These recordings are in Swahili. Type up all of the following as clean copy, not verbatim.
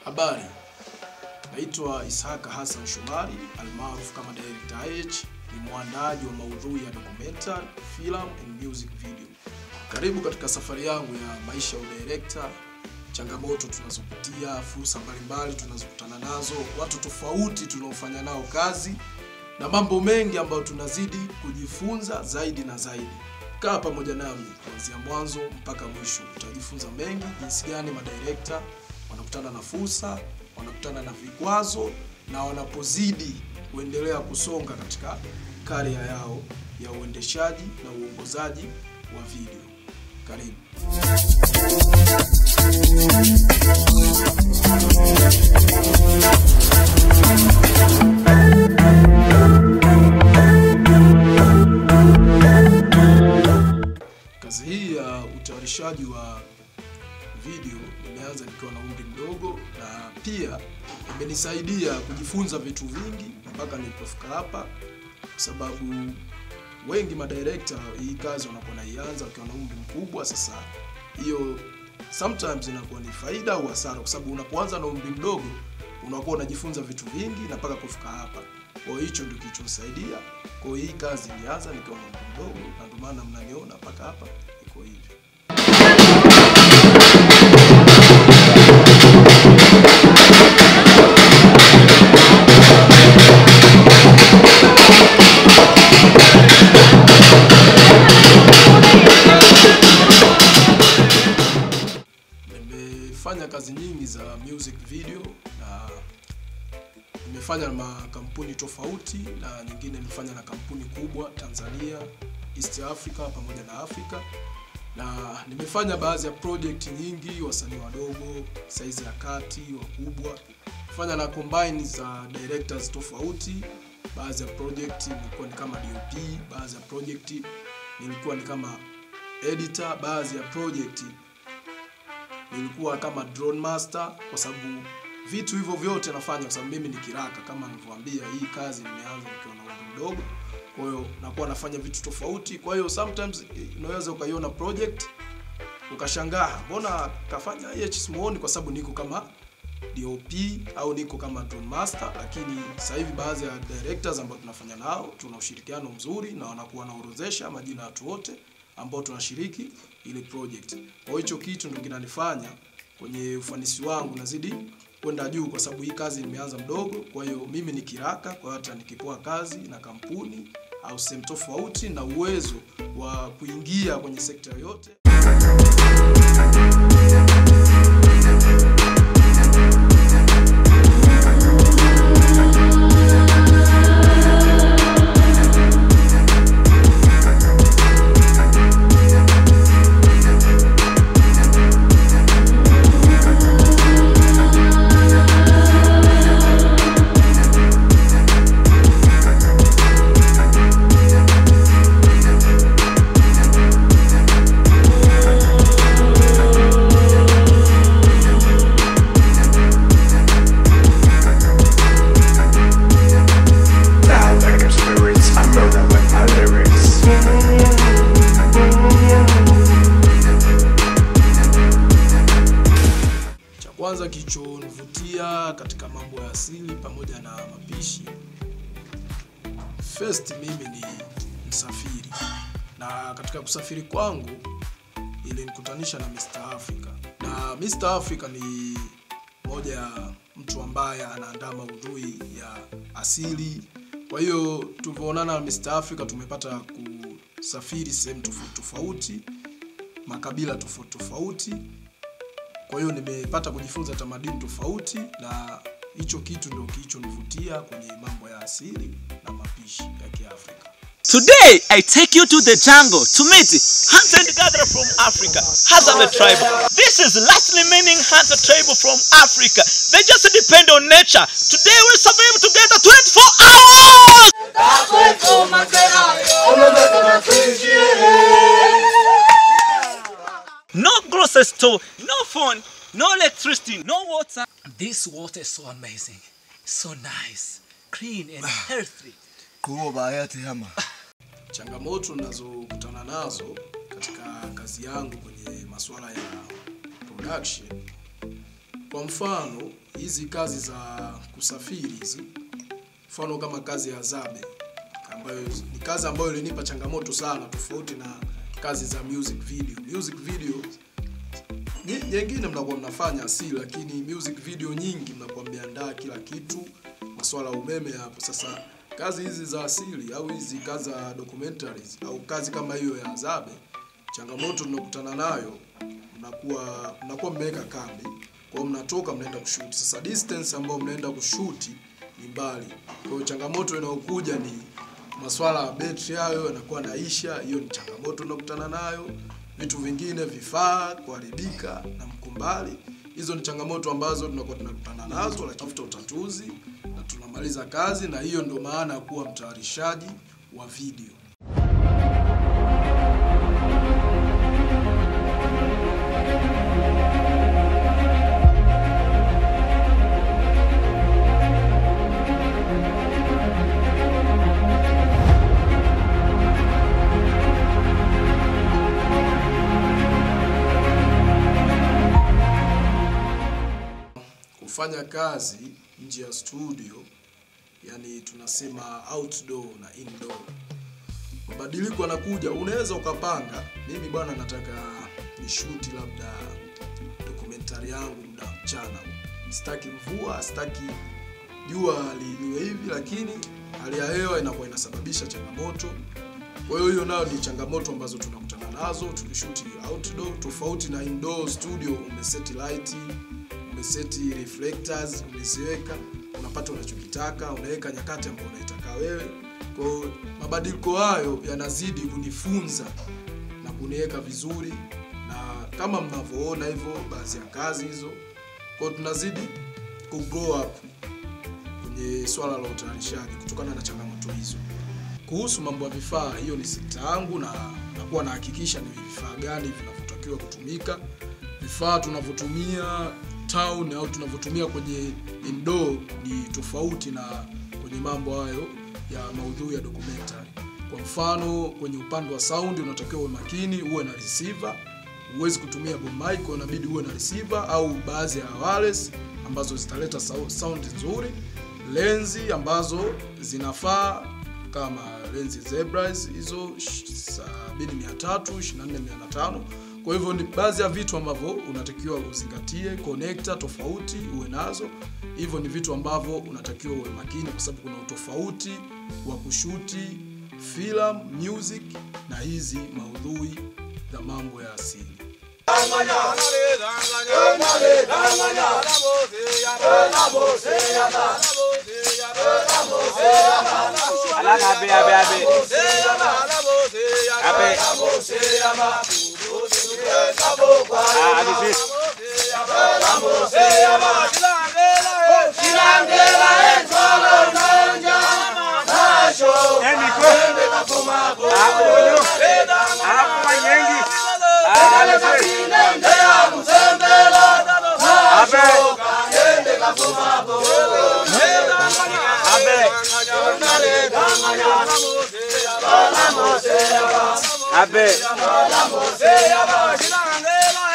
Habari, naitwa Ishaka Hassan Shomari, almaarufu kama Director H, ni mwandaji wa maudhui ya documentary, film and music video. Karibu katika safari yangu ya maisha ya udirector, changamoto tunazopitia, fursa mbalimbali tunazokutana nazo, watu tofauti tunaofanya nao kazi, na mambo mengi ambayo tunazidi kujifunza zaidi na zaidi. Kaa pamoja nami kuanzia mwanzo mpaka mwisho. Utajifunza mengi, jinsi gani madirector wanakutana na fursa, wanakutana na vikwazo, na wanapozidi kuendelea kusonga katika career yao ya uendeshaji na uongozaji wa video. Karibu. Kazi hii ya utayarishaji wa video nimeanza nikiwa na umri mdogo, na pia imenisaidia kujifunza vitu vingi mpaka nilipofika hapa, kwa sababu wengi madirector hii kazi wanakuwa naianza wakiwa na umri mkubwa. Sasa hiyo sometimes inakuwa ni faida au hasara, kwa sababu unapoanza na umri mdogo unakuwa unajifunza vitu vingi na mpaka kufika hapa. Kwa hicho ndio kilichonisaidia. Kwa hii kazi nilianza nikiwa na umri mdogo, na ndio maana mnaniona mpaka hapa iko hivi. Nimefanya kazi nyingi za music video, na nimefanya na makampuni tofauti, na nyingine nimefanya na kampuni kubwa Tanzania, East Africa pamoja na Afrika. Na nimefanya baadhi ya project nyingi, wasanii wadogo, size ya kati, wakubwa. Nimefanya na combine za directors tofauti. Baadhi ya project nilikuwa ni kama DOP, baadhi ya project nilikuwa ni kama editor, baadhi ya project nilikuwa kama drone master, kwa sababu vitu hivyo vyote nafanya kwa sababu mimi ni kiraka. Kama nilivyowaambia, hii kazi nimeanza nikiwa na umri mdogo, kwa hiyo nakuwa nafanya vitu tofauti. Kwa hiyo sometimes unaweza ukaiona project ukashangaa, mbona kafanya hichi simuoni, kwa sababu niko kama DOP au niko kama drone master. Lakini sasa hivi baadhi ya directors ambao tunafanya nao tuna ushirikiano mzuri, na wanakuwa naorodhesha majina ya watu wote ambao tunashiriki ile project. Kwa hiyo kitu ndio kinanifanya kwenye ufanisi wangu nazidi kwenda juu, kwa sababu hii kazi nimeanza mdogo. Kwa hiyo mimi ni kiraka, kwa hata nikipoa kazi na kampuni au sehemu tofauti na uwezo wa kuingia kwenye sekta yoyote. Kwanza kilichonivutia katika mambo ya asili pamoja na mapishi, first mimi ni msafiri, na katika kusafiri kwangu ilinikutanisha na Mr. Africa. Na Mr. Africa ni moja ya mtu ambaye anaandaa maudhui ya asili. Kwa hiyo tulivyoonana na Mr. Africa tumepata kusafiri sehemu tofauti tofauti, makabila tofauti tofauti. Kwa hiyo nimepata kujifunza tamaduni tofauti, na hicho kitu ndio kilichonivutia kwenye mambo ya asili na mapishi ya Kiafrika. Today, I take you to the jungle to meet hunter and gatherer from Africa, Hadzabe tribe. This is lastly meaning hunter tribe from Africa. They just depend on nature. Today we survive together 24 hours! No grocery store, no phone, no electricity, no water. This water is so amazing, so nice, clean and healthy. Changamoto ninazokutana nazo katika kazi yangu kwenye masuala ya production Kwa mfano hizi kazi za kusafiri hizi, mfano kama kazi ya Zabe ambayo ni kazi ambayo ilinipa changamoto sana, tofauti na kazi za music video. Music video nyingine mnakuwa mnafanya asili, lakini music video nyingi mnakuwa mmeandaa kila kitu, masuala umeme hapo. Sasa kazi hizi za asili au hizi kazi za documentaries au kazi kama hiyo ya Zabe, changamoto tunakutana nayo, mnakuwa mmeweka kambi, kwa mnatoka mnaenda kushoot. Sasa distance ambayo mnaenda kushoot ni mbali. Kwa hiyo changamoto inayokuja ni masuala ya battery hayo yanakuwa naisha, hiyo ni changamoto tunakutana nayo. Vitu vingine, vifaa kuharibika na mkumbali, hizo ni changamoto ambazo tunakuwa tunakutana nazo, lakini tafuta utatuzi na tunamaliza kazi, na hiyo ndio maana ya kuwa mtayarishaji wa video. Kufanya kazi nje ya studio, yani tunasema outdoor na indoor, mabadiliko yanakuja. Unaweza ukapanga, mimi bwana nataka ni shoot labda documentary yangu muda mchana, sitaki mvua, sitaki jua liwe hivi, lakini hali ya hewa inakuwa inasababisha changamoto. Kwa hiyo nayo ni changamoto ambazo tunakutana nazo tukishoot outdoor, tofauti na indoor studio. Umeseti light, umeseti reflectors, umeziweka, unapata unachokitaka, unaweka nyakati ambazo unaitaka wewe. Kwa mabadiliko hayo yanazidi kunifunza na kuniweka vizuri, na kama mnavyoona hivyo baadhi ya kazi hizo, kwa tunazidi ku grow up kwenye swala la utayarishaji kutokana na changamoto hizo. Kuhusu mambo ya vifaa, hiyo ni sekta yangu, na nakuwa nahakikisha ni vifaa gani vinavyotakiwa kutumika. Vifaa tunavyotumia town au tunavyotumia kwenye indoor ni tofauti na kwenye mambo hayo ya maudhui ya documentary. Kwa mfano kwenye upande wa sound unatakiwa uwe makini, uwe na receiver. Huwezi kutumia boom mic, inabidi uwe na receiver au baadhi ya wireless ambazo zitaleta sound nzuri. Lenzi ambazo zinafaa kama lenzi Zebras hizo 70-300, 24-500. Kwa hivyo ni baadhi ya vitu ambavyo unatakiwa uzingatie. Connector tofauti uwe nazo. Hivyo ni vitu ambavyo unatakiwa uwe makini, kwa sababu kuna utofauti wa kushuti film, music na hizi maudhui za mambo ya asili.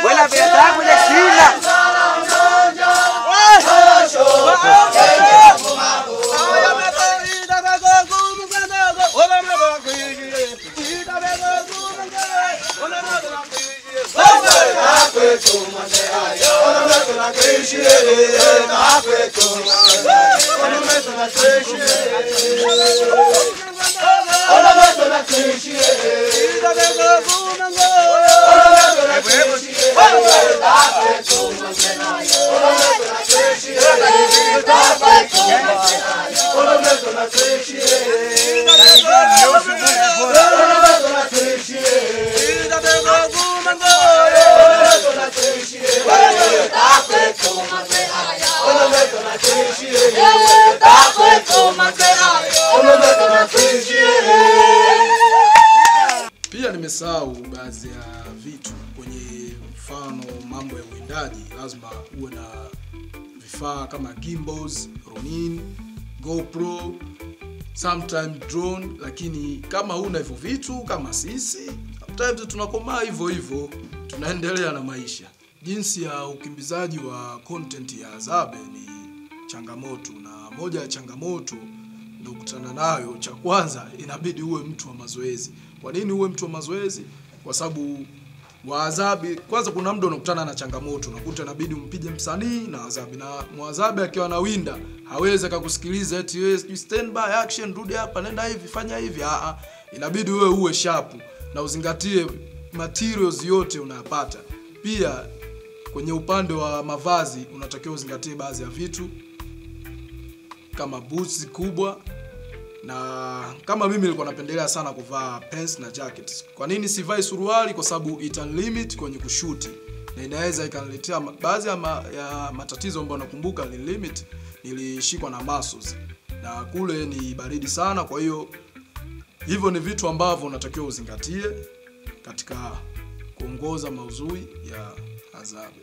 Buena fiesta, buena chila. Pia nimesahau baadhi ya vitu kwenye mfano mambo ya uwindaji. Lazima uwe na vifaa kama gimbals, Ronin, GoPro, sometimes drone. Lakini kama huna hivyo vitu kama sisi, sometimes tunakomaa hivyo tunaendelea na maisha. jinsi ya ukimbizaji wa content ya Azabe ni changamoto, na moja ya changamoto ndio kukutana nayo, cha kwanza inabidi uwe mtu wa mazoezi. Kwa nini uwe mtu wa mazoezi? Kwa sababu wa Azabe kwanza kuna muda unakutana na changamoto, unakuta inabidi umpige msanii na Azabe, na Mwazabe akiwa na winda hawezi akakusikiliza eti wewe stand by action, rudi hapa, nenda hivi, fanya hivi. Inabidi wewe uwe sharp na uzingatie materials yote unayapata. Pia kwenye upande wa mavazi unatakiwa uzingatie baadhi ya vitu kama boots kubwa, na kama mimi nilikuwa napendelea sana kuvaa pants na jackets. Kwa nini sivai suruali? Kwa sababu ita limit kwenye kushuti na inaweza ikaniletea baadhi ya matatizo ambayo nakumbuka ni limit, nilishikwa na muscles na kule ni baridi sana. Kwa hiyo hivyo ni vitu ambavyo unatakiwa uzingatie katika kuongoza maudhui ya Azabe.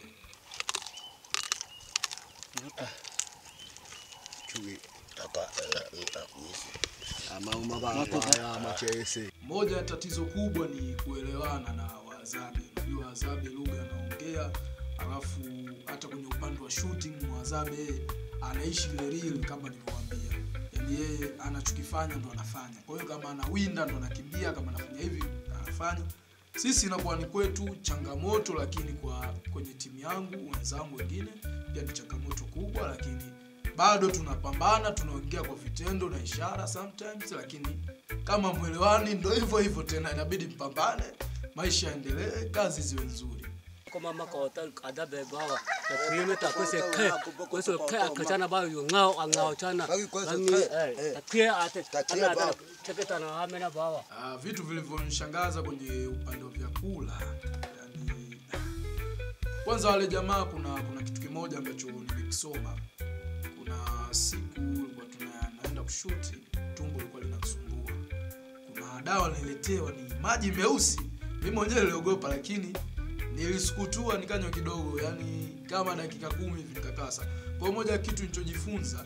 Moja ya tatizo kubwa ni kuelewana na Wazabe. Ndio Wazabe lugha anaongea, alafu hata kwenye upande wa shooting Wazabe anaishi ile real kama nilivyowaambia. Yaani yeye anachokifanya ndo anafanya. Kwa hiyo kama anawinda ndo anakimbia, kama anafanya hivi anafanya. Sisi inakuwa ni kwetu changamoto, lakini kwenye timu yangu wenzangu wengine pia ni changamoto kubwa, lakini bado tunapambana, tunaongea kwa vitendo na ishara sometimes, lakini kama mwelewani ndio hivyo hivyo tena, inabidi mpambane, maisha yaendelee, kazi ziwe nzuri. Kama mama kwa Azabe bawa na kilomita kwa sababu kachana bawa ngao angao chana takia ate chaketa na hamena bawa. Vitu vilivyonishangaza kwenye upande wa vyakula, yani kwanza wale jamaa kuna kitu kimoja ambacho nilikisoma. Kuna siku ilikuwa tunaenda kushuti, tumbo lilikuwa linasumbua. Kuna dawa nililetewa ni maji meusi. Mimi mwenyewe niliogopa, lakini nilisukutua nikanywa kidogo, yani kama dakika 10 hivi nikakasa. Kwa moja kitu nilichojifunza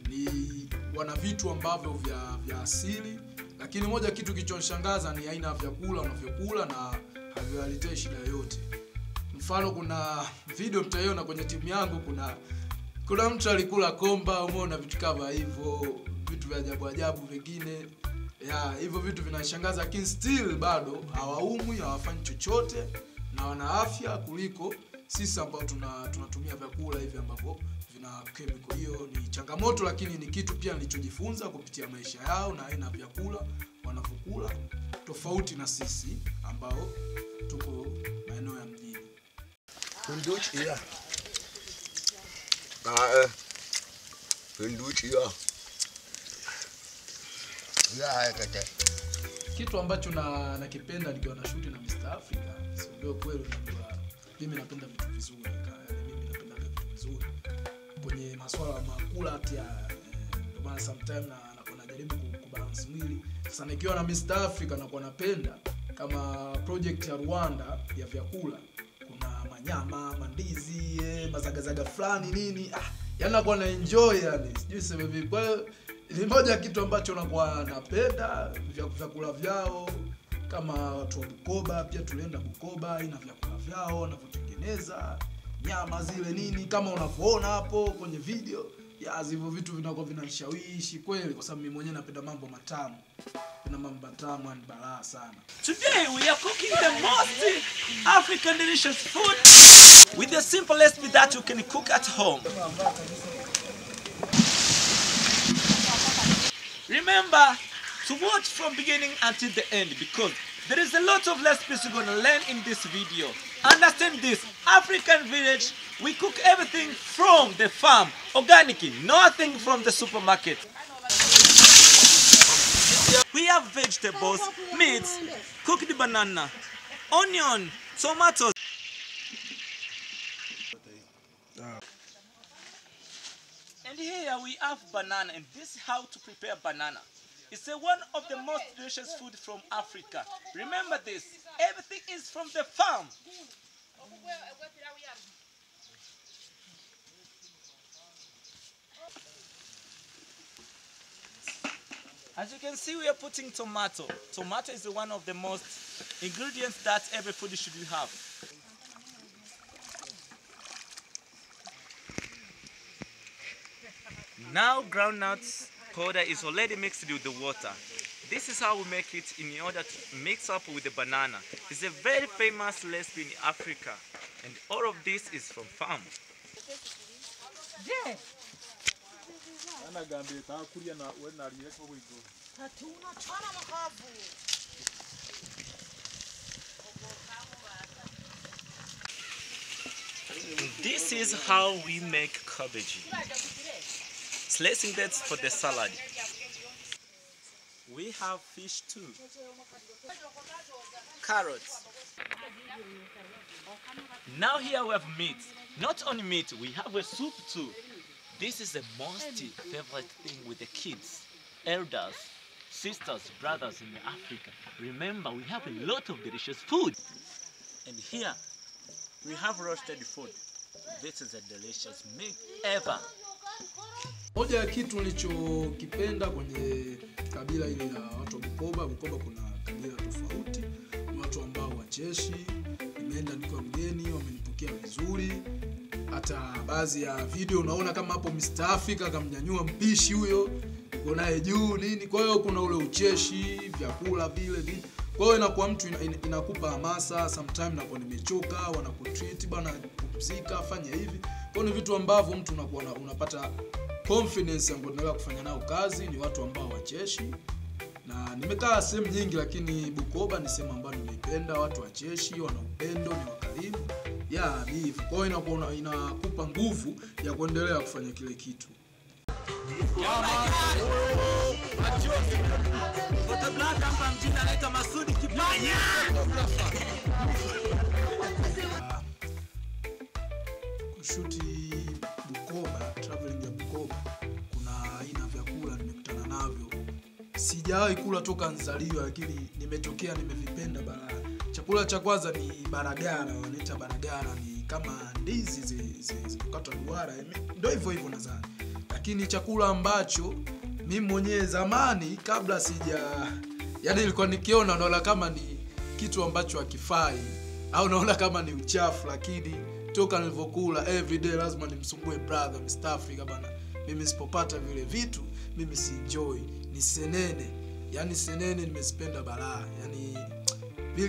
ni wana vitu ambavyo vya asili, lakini moja kitu kilichonishangaza ni aina ya vyakula wanavyokula na haviwaletei shida yoyote. Mfano kuna video mtaiona kwenye timu yangu, kuna mtu alikula komba, umeona vitu kama hivyo, vitu vya ajabu vingine. Hivyo vitu vinashangaza, lakini still bado hawaumwi, hawafanyi chochote na wana afya kuliko sisi ambao tunatumia vyakula hivi ambavyo vina chemical. Hiyo ni changamoto, lakini ni kitu pia nilichojifunza kupitia maisha yao na aina vyakula wanavokula tofauti na sisi ambao tuko maeneo ya mjini. Kitu ambacho nakipenda nikiwa na shoot na Mr. Africa, sio kweli, mimi napenda vitu vizuri, mimi napenda vitu vizuri kwenye masuala ya makula pia. Ndio maana sometimes nakuwa najaribu kubalance mwili. Sasa nikiwa na Mr. Africa nakuwa napenda kama project ya Rwanda ya vyakula, kuna manyama, mandizi, mazagazaga fulani nini, yani nakuwa na enjoy, yani sijui sema vipi. Kwa hiyo ni moja kitu ambacho nakuwa napenda vyakula vyao. Kama watu wa Bukoba pia tulienda Bukoba, ina vyakula vyao wanavyotengeneza nyama zile nini, kama unavyoona hapo kwenye video. Hivyo vitu vinakuwa vinanishawishi kweli, kwa sababu mimi mwenyewe napenda mambo matamu. Kuna mambo matamu ni balaa sana. Today we are cooking the most African delicious food with the simple recipe that you can cook at home. Remember to watch from beginning until the end, because there is a lot of recipes you're gonna learn in this video. Understand this, African village, we cook everything from the farm, organic, nothing from the supermarket. We have vegetables, meats, cooked banana, onion, tomatoes. And here we have banana, and this is how to prepare banana. It's one of the most delicious food from Africa. Remember this, everything is from the farm. As you can see, we are putting tomato. Tomato is one of the most ingredients that every food should have. Now groundnuts powder is already mixed with the water. This is how we make it in order to mix up with the banana. It's a very famous recipe in Africa, and all of this is from farm. This is how we make cabbage. Slicing that for the salad. We have fish too. Carrots. Now here we have meat. Not only meat, we have a soup too. This is the most favorite thing with the kids, elders, sisters, brothers in Africa. Remember, we have a lot of delicious food. And here we have roasted food. This is a delicious meal ever. Moja ya kitu nilichokipenda kwenye kabila hili la watu wa Bukoba kuna kabila tofauti, watu ambao wacheshi, nimeenda nikiwa mgeni, wamenipokea vizuri. Hata baadhi ya video unaona kama hapo Mr. Africa akamnyanyua mpishi huyo, uko naye juu nini. Kwa hiyo kuna ule ucheshi, vyakula vile. Kwa hiyo inakuwa mtu inakupa hamasa, sometimes nakuwa nimechoka, wanakutreat bana, kupumzika, fanya hivi. Kwa ni vitu ambavyo mtu unakuwa unapata confidence ya kuendelea kufanya nao kazi. Ni watu ambao wacheshi, na nimekaa sehemu nyingi, lakini Bukoba ni sehemu ambayo nimeipenda. Watu wacheshi, wana upendo, ni wakarimu. Ni hivyo. Kwa hiyo inakupa nguvu ya kuendelea kufanya kile kitu. Kushuti Bukoba, traveling ya Bukoba, kuna aina vyakula nimekutana navyo sijawahi kula toka nzaliwa, lakini nimetokea nimevipenda balaa. Chakula cha kwanza ni baragara, wanaita baragara, ni kama ndizi zikatwa duara, ndio hivyo nadhani. Lakini chakula ambacho mimi mwenyewe zamani kabla nilikuwa nikiona naona kama ni kitu ambacho hakifai au naona kama ni uchafu, lakini toka nilivokula everyday lazima nimsumbue brother Mr. Africa bana. Mimi sipopata vile vitu mimi si enjoy. Ni senene. Senene nimezipenda balaa.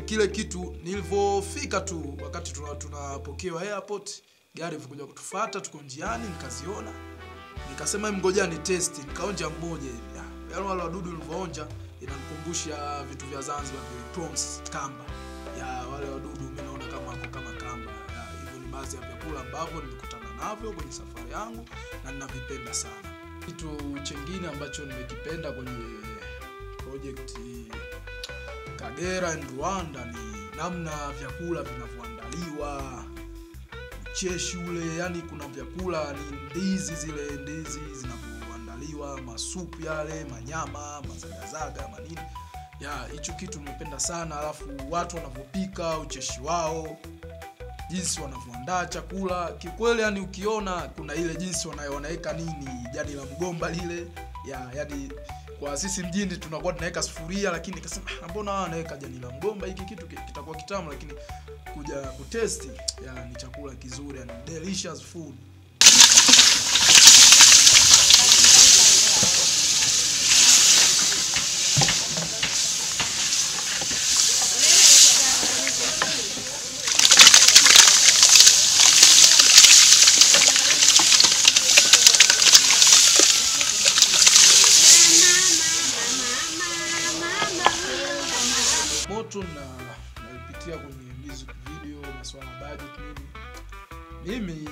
Kile kitu nilivofika tu wakati tunapokewa airport, gari ilikuja kutufuata, tuko njiani nikaziona. Nikasema ngoja ni test, nikaonja mmoja hivi. Wale wadudu nilivyoonja inanikumbusha vitu vya Zanzibar, prawns, kamba. Wale wadudu umeona kama kamba. Hivyo ni baadhi ya vyakula ambavyo nilikutana navyo kwenye safari yangu na ninavipenda sana. Kitu kingine ambacho nimekipenda kwenye project Kagera and Rwanda ni namna vyakula vinavyoandaliwa. Ucheshi ule, kuna vyakula ni ndizi zinavyoandaliwa, masupu yale, manyama, mazagazaga, manini. Hicho kitu nimependa sana. Alafu watu wanavyopika, ucheshi wao, jinsi wanavyoandaa chakula. Kikweli ukiona kuna ile jinsi wanaweka nini, jani la mgomba lile. Kwa sisi mjini tunakuwa tunaweka sufuria, lakini nikasema mbona wanaweka jani la mgomba, hiki kitu kitakuwa kitamu. Lakini kuja kutesti, ni chakula kizuri, delicious food. Moto naipitia kwenye music video, masuala budget nini. Mimi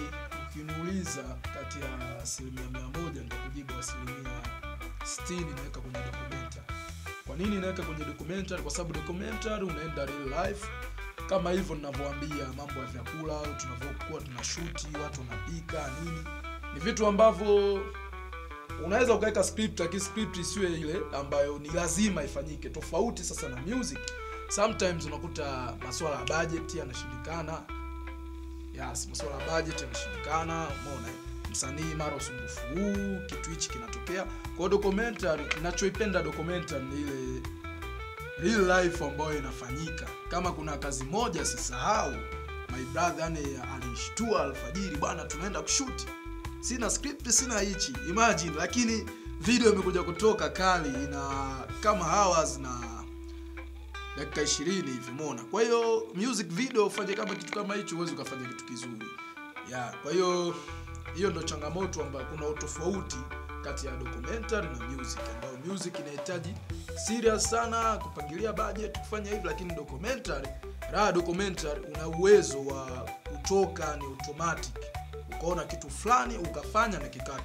ukiniuliza kati ya 100% nitakujibu 60% naweka kwenye documentary. Kwa nini naweka kwenye documentary? Kwa sababu documentary unaenda real life. Kama hivyo ninavyowaambia, mambo ya vyakula, tunavyokuwa tunashoot, watu wanapika nini. Ni vitu ambavyo unaweza ukaweka script, lakini script isiwe ile ambayo ni lazima ifanyike. Tofauti sasa na music. Sometimes unakuta masuala ya budget yanashindikana. Masuala ya budget yanashindikana, umeona? Msanii mara usumbufu huu, kitu hichi kinatokea. Kwa documentary, ninachoipenda documentary ni ile real life ambayo inafanyika. Kama kuna kazi moja sisahau, my brother alishtua alfajiri, bwana tunaenda kushoot. sina script, sina hichi, imagine. Lakini video imekuja kutoka kali, ina kama hours na dakika 20 hivi, umeona. Kwa hiyo music video ufanye kama kitu kama hicho, uweze kufanya kitu kizuri. Kwa hiyo ndio changamoto, ambayo kuna utofauti kati ya documentary na music, ambayo music inahitaji serious sana, kupangilia budget, kufanya hivi. Lakini documentary una uwezo wa kutoka ni automatic, ukaona kitu fulani ukafanya na kikaa.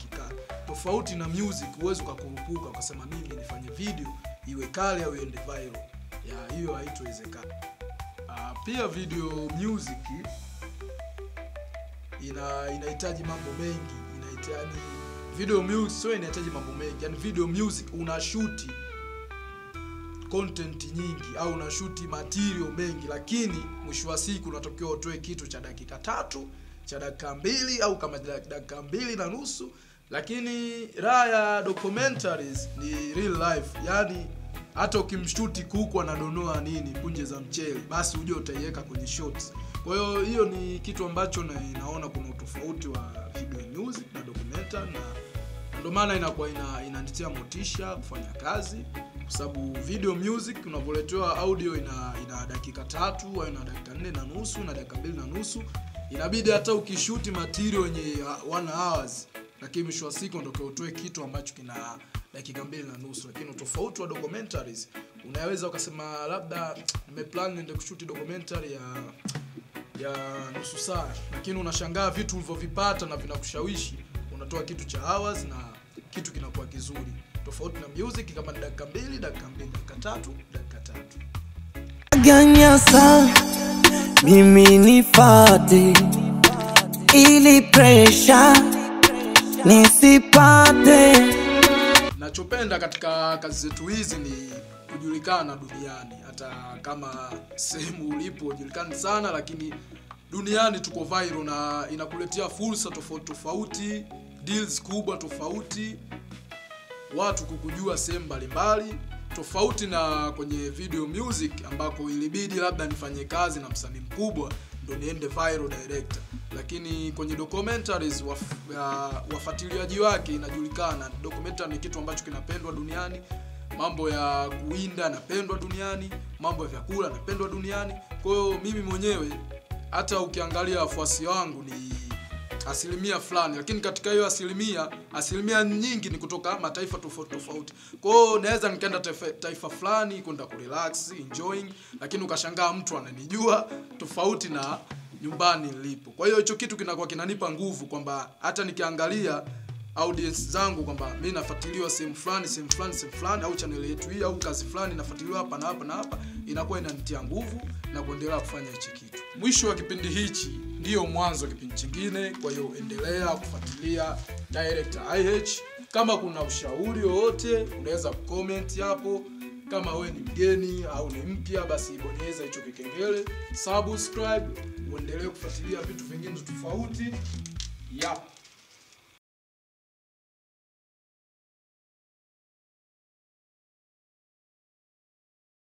Tofauti na music, uwezo ukakurupuka ukasema mimi nifanye video iwe kali au iende viral. Hiyo haitowezekana. Pia video music inahitaji mambo mengi. Video music inahitaji mambo mengi. Yani video music unashuti content nyingi au unashuti material mengi, lakini mwisho wa siku unatokea utoe kitu cha dakika 3, cha dakika 2 au kama dakika 2.5. Lakini raha ya documentaries ni real life. Yani hata ukimshuti kuku anadonoa punje za mchele, basi uje utaiweka kwenye shots. Kwa hiyo ni kitu ambacho naona kuna utofauti wa video music na documentary, na ndio maana inakuwa inanitia motisha kufanya kazi, kwa sababu video music unapoletewa audio ina dakika 3 au ina dakika 4.5 na dakika 2.5, inabidi hata ukishuti material yenye 1 hours, lakini mwisho wa siku ndio utoe kitu ambacho kina dakika 2.5. Lakini tofauti wa documentaries, unaweza ukasema labda nimeplan nende kushuti documentary ya nusu saa, lakini unashangaa vitu ulivyovipata na vinakushawishi, unatoa kitu cha hours na kitu kinakuwa kizuri. Tofauti na music, kama dakika 2, dakika 2, dakika 3, dakika 3. Ganyasa mimi nifate ili pressure nisipate. Nachopenda katika kazi zetu hizi ni kujulikana duniani. Hata kama sehemu ulipo hujulikani sana, lakini duniani tuko viral na inakuletea fursa tofauti, deals kubwa tofauti, watu kukujua sehemu mbalimbali. Tofauti na kwenye video music ambako ilibidi labda nifanye kazi na msanii mkubwa ndio niende viral director. Lakini kwenye documentaries wafuatiliaji wake inajulikana. Documentary ni kitu ambacho kinapendwa duniani. Mambo ya kuinda yanapendwa duniani, mambo ya vyakula yanapendwa duniani. Kwa hiyo mimi mwenyewe hata ukiangalia wafuasi wangu ni asilimia fulani, lakini katika hiyo asilimia nyingi ni kutoka mataifa tofauti. Kwa hiyo naweza nikaenda taifa fulani kwenda kurelax, enjoying, lakini ukashangaa mtu ananijua tofauti na nyumbani nilipo. Kwa hiyo hicho kitu kinakuwa kinanipa nguvu kwamba hata nikiangalia audience zangu kwamba mimi nafuatiliwa sehemu fulani au channel yetu hii au kazi fulani nafuatiliwa hapa na hapa na hapa, inakuwa inanitia nguvu na kuendelea kufanya hichi kitu. Mwisho wa kipindi hichi ndio mwanzo wa kipindi kingine. Kwa hiyo endelea kufuatilia Director IH. Kama kuna ushauri wowote unaweza comment hapo. Kama wewe ni mgeni au ni mpya, basi bonyeza hicho kikengele, subscribe, uendelee kufuatilia vitu vingine tofauti.